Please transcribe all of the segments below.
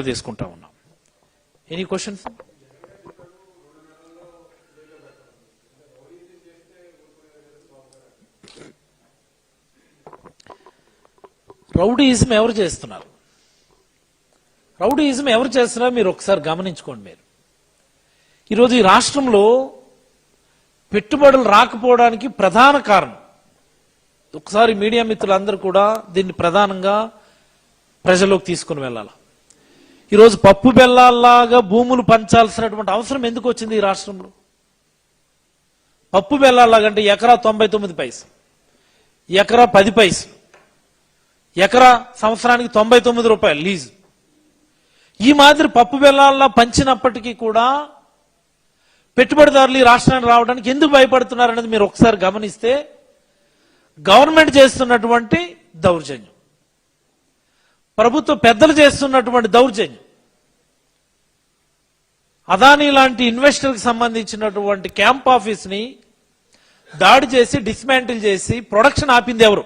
తీసుకుంటా ఉన్నాం. Any questions? Rowdyism ఎవరు చేస్తున్నారు? రౌడీయిజం ఎవరు చేస్తున్నారు మీరు ఒకసారి గమనించుకోండి. మీరు ఈరోజు ఈ రాష్ట్రంలో పెట్టుబడులు రాకపోవడానికి ప్రధాన కారణం, ఒకసారి మీడియా మిత్రులందరూ కూడా దీన్ని ప్రధానంగా ప్రజల్లోకి తీసుకుని వెళ్ళాలి. ఈరోజు పప్పు బెల్లాల్లాగా భూములు పంచాల్సినటువంటి అవసరం ఎందుకు వచ్చింది ఈ రాష్ట్రంలో? పప్పు బెల్లాల్లాగంటే ఎకరా 99 పైసలు, ఎకరా 10 పైసలు, ఎకరా సంవత్సరానికి 99 రూపాయలు లీజు. ఈ మాదిరి పప్పు బెల్లాల్లా పంచినప్పటికీ కూడా పెట్టుబడిదారులు ఈ రాష్ట్రానికి రావడానికి ఎందుకు భయపడుతున్నారనేది మీరు ఒకసారి గమనిస్తే గవర్నమెంట్ చేస్తున్నటువంటి దౌర్జన్యం, ప్రభుత్వ పెద్దలు చేస్తున్నటువంటి దౌర్జన్యం, అదానీ లాంటి ఇన్వెస్టర్కి సంబంధించినటువంటి క్యాంప్ ఆఫీస్ ని దాడి చేసి డిస్మాంటిల్ చేసి ప్రొడక్షన్ ఆపింది ఎవరు?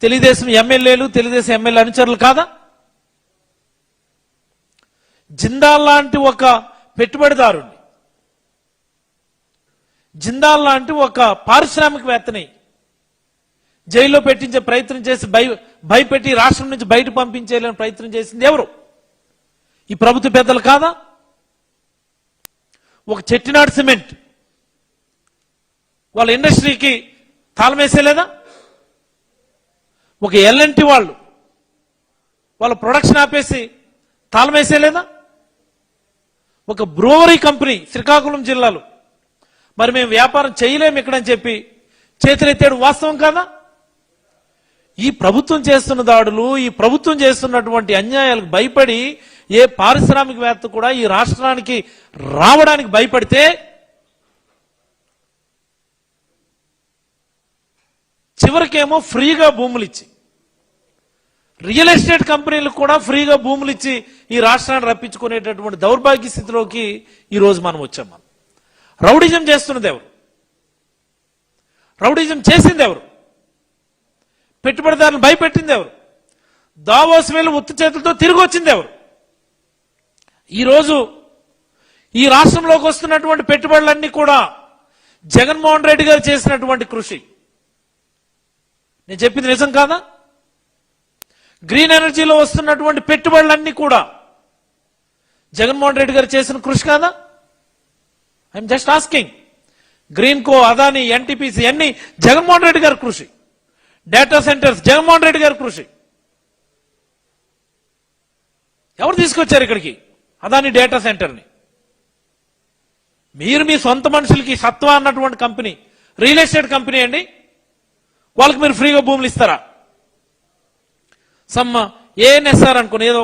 తెలుగుదేశం ఎమ్మెల్యేలు, తెలుగుదేశం ఎమ్మెల్యే అనుచరులు కాదా? జిందాల్ లాంటి ఒక పెట్టుబడిదారుణ్ణి, జిందాల్ లాంటి ఒక పారిశ్రామికవేత్తని జైల్లో పెట్టించే ప్రయత్నం చేసి భయపెట్టి రాష్ట్రం నుంచి బయట పంపించేయాలని ప్రయత్నం చేసింది ఎవరు? ఈ ప్రభుత్వ పెద్దలు కాదా? ఒక చెట్టినాడు సిమెంట్ వాళ్ళ ఇండస్ట్రీకి తాళం వేసేలేదా? ఒక ఎల్ఎన్టీ వాళ్ళు వాళ్ళ ప్రొడక్షన్ ఆపేసి తాళం వేసేలేదా? ఒక బ్రూవరీ కంపెనీ శ్రీకాకుళం జిల్లాలో మరి మేము వ్యాపారం చేయలేము ఇక్కడని చెప్పి చేతులెత్తాడు, వాస్తవం కాదా? ఈ ప్రభుత్వం చేస్తున్న దాడులు, ఈ ప్రభుత్వం చేస్తున్నటువంటి అన్యాయాలకు భయపడి ఏ పారిశ్రామికవేత్త కూడా ఈ రాష్ట్రానికి రావడానికి భయపడితే చివరికేమో ఫ్రీగా భూములు ఇచ్చి, రియల్ ఎస్టేట్ కంపెనీలకు కూడా ఫ్రీగా భూములు ఇచ్చి ఈ రాష్ట్రాన్ని రప్పించుకునేటటువంటి దౌర్భాగ్య స్థితిలోకి ఈరోజు మనం వచ్చాం. మనం రౌడిజం చేస్తున్నది ఎవరు? రౌడిజం చేసింది ఎవరు? పెట్టుబడిదారులను భయపెట్టింది ఎవరు? దావోస్ వేలు ఉత్తి చేతులతో తిరిగి వచ్చింది ఎవరు? ఈరోజు ఈ రాష్ట్రంలోకి వస్తున్నటువంటి పెట్టుబడులన్నీ కూడా జగన్మోహన్ రెడ్డి గారు చేసినటువంటి కృషి. నేను చెప్పింది నిజం కాదా? గ్రీన్ ఎనర్జీలో వస్తున్నటువంటి పెట్టుబడులన్నీ కూడా జగన్మోహన్ రెడ్డి గారు చేసిన కృషి కాదా? I'm just asking. Green co, Adani, NTPC అన్ని జగన్మోహన్ రెడ్డి గారి కృషి. డేటా సెంటర్స్ జగన్మోహన్ రెడ్డి గారి కృషి. ఎవరు తీసుకొచ్చారు ఇక్కడికి అదానీ డేటా సెంటర్ని? మీరు మీ సొంత మనుషులకి సత్వా అన్నటువంటి కంపెనీ, రియల్ ఎస్టేట్ కంపెనీ అండి, వాళ్ళకి మీరు ఫ్రీగా భూములు ఇస్తారా? సమ్ ఏఎన్ఎస్ఆర్ అనుకుని ఏదో